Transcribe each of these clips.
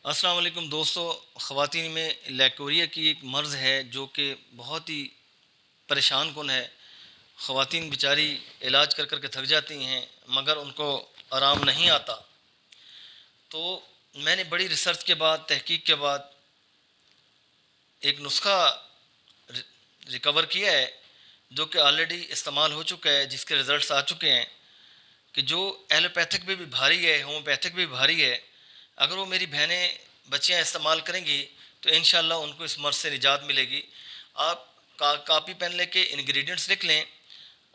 अस्सलाम वालेकुम दोस्तों। ख़वातीन में लैकोरिया की एक मर्ज़ है जो कि बहुत ही परेशान कुन है। ख़वातीन बेचारी इलाज कर कर के थक जाती हैं मगर उनको आराम नहीं आता। तो मैंने बड़ी रिसर्च के बाद, तहकीक के बाद एक नुस्ख़ा रिकवर किया है जो कि ऑलरेडी इस्तेमाल हो चुका है, जिसके रिज़ल्ट्स आ चुके हैं कि जो एलोपैथिक में भी भारी है, होम्योपैथिक भी भारी है, अगर वो मेरी बहनें बच्चियाँ इस्तेमाल करेंगी तो इंशाल्लाह उनको इस मर्ज़ से निजात मिलेगी। आप कापी पेन लेके इंग्रेडिएंट्स लिख लें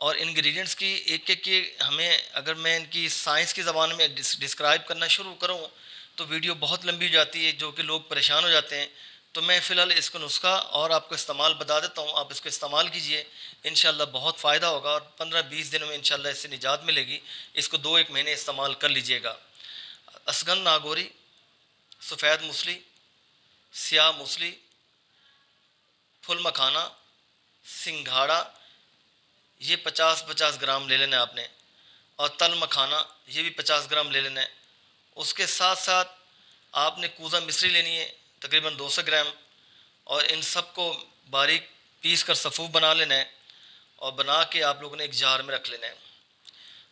और इंग्रेडिएंट्स की एक-एक की हमें, अगर मैं इनकी साइंस की ज़बान में डिस्क्राइब करना शुरू करूँ तो वीडियो बहुत लंबी हो जाती है, जो कि लोग परेशान हो जाते हैं। तो मैं फ़िलहाल इसको नुस्ख़ा और आपको इस्तेमाल बता देता हूँ, आप इसको इस्तेमाल कीजिए, इंशाल्लाह बहुत फ़ायदा होगा और 15-20 दिनों में इंशाल्लाह इससे निजात मिलेगी। इसको 2-1 महीने इस्तेमाल कर लीजिएगा। असगन नागौरी, सफ़ेद मूसली, स्याह मूसली, फुल मखाना, सिंघाड़ा, ये 50-50 ग्राम ले लेना है आपने। और तल मखाना ये भी 50 ग्राम ले लेना है। उसके साथ साथ आपने कूज़ा मिश्री लेनी है तकरीबन 200 ग्राम, और इन सब को बारीक पीस कर सफ़ूफ बना लेना है और बना के आप लोगों ने एक जार में रख लेना है।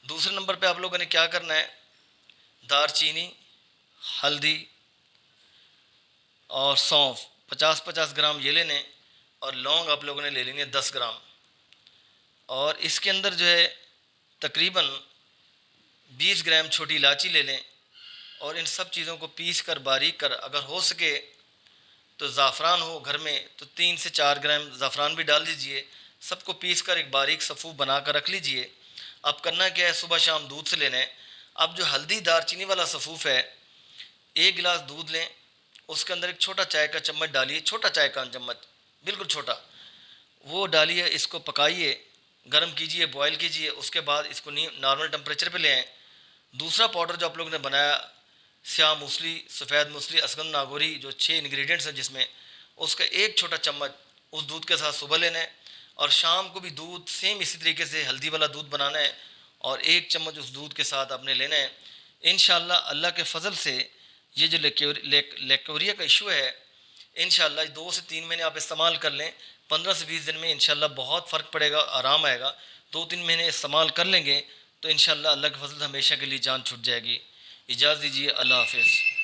दूसरे नंबर पे आप लोगों ने क्या करना है, दारचीनी, हल्दी और सौंफ 50-50 ग्राम ये लेने, और लौंग आप लोगों ने ले लेनी है 10 ग्राम। और इसके अंदर जो है तकरीबन 20 ग्राम छोटी इलायची ले लें और इन सब चीज़ों को पीस कर बारीक कर, अगर हो सके तो ज़ाफ़रान हो घर में तो 3 से 4 ग्राम ज़ाफ़रान भी डाल दीजिए। सबको पीस कर एक बारीक सफ़ूफ बना कर रख लीजिए। अब करना क्या है, सुबह शाम दूध से लेना है। अब जो हल्दी दारचीनी वाला सफ़ूफ है, 1 गिलास दूध लें, उसके अंदर एक छोटा चाय का चम्मच डालिए, छोटा चाय का चम्मच, बिल्कुल छोटा, वो डालिए। इसको पकाइए, गर्म कीजिए, बॉयल कीजिए। उसके बाद इसको नॉर्मल टेम्परेचर पे ले आएँ। दूसरा पाउडर जो आप लोगों ने बनाया, स्याह मूसली, सफ़ेद मूसली, असगन नागौरी, जो 6 इंग्रेडिएंट्स हैं जिसमें, उसका एक छोटा चम्मच उस दूध के साथ सुबह लेना है, और शाम को भी दूध सेम इसी तरीके से हल्दी वाला दूध बनाना है और एक चम्मच उस दूध के साथ आपने लेना है। इंशाल्लाह अल्लाह के फ़ज़ल से ये जो लेकोरिया का इशू है, इंशाल्लाह 2 से 3 महीने आप इस्तेमाल कर लें, 15 से 20 दिन में इंशाल्लाह बहुत फ़र्क पड़ेगा, आराम आएगा। 2-3 महीने इस्तेमाल कर लेंगे तो इंशाल्लाह अल्लाह के फ़ज़ल से हमेशा के लिए जान छूट जाएगी। इजाज़त दीजिए, अल्लाह हाफ़िज़।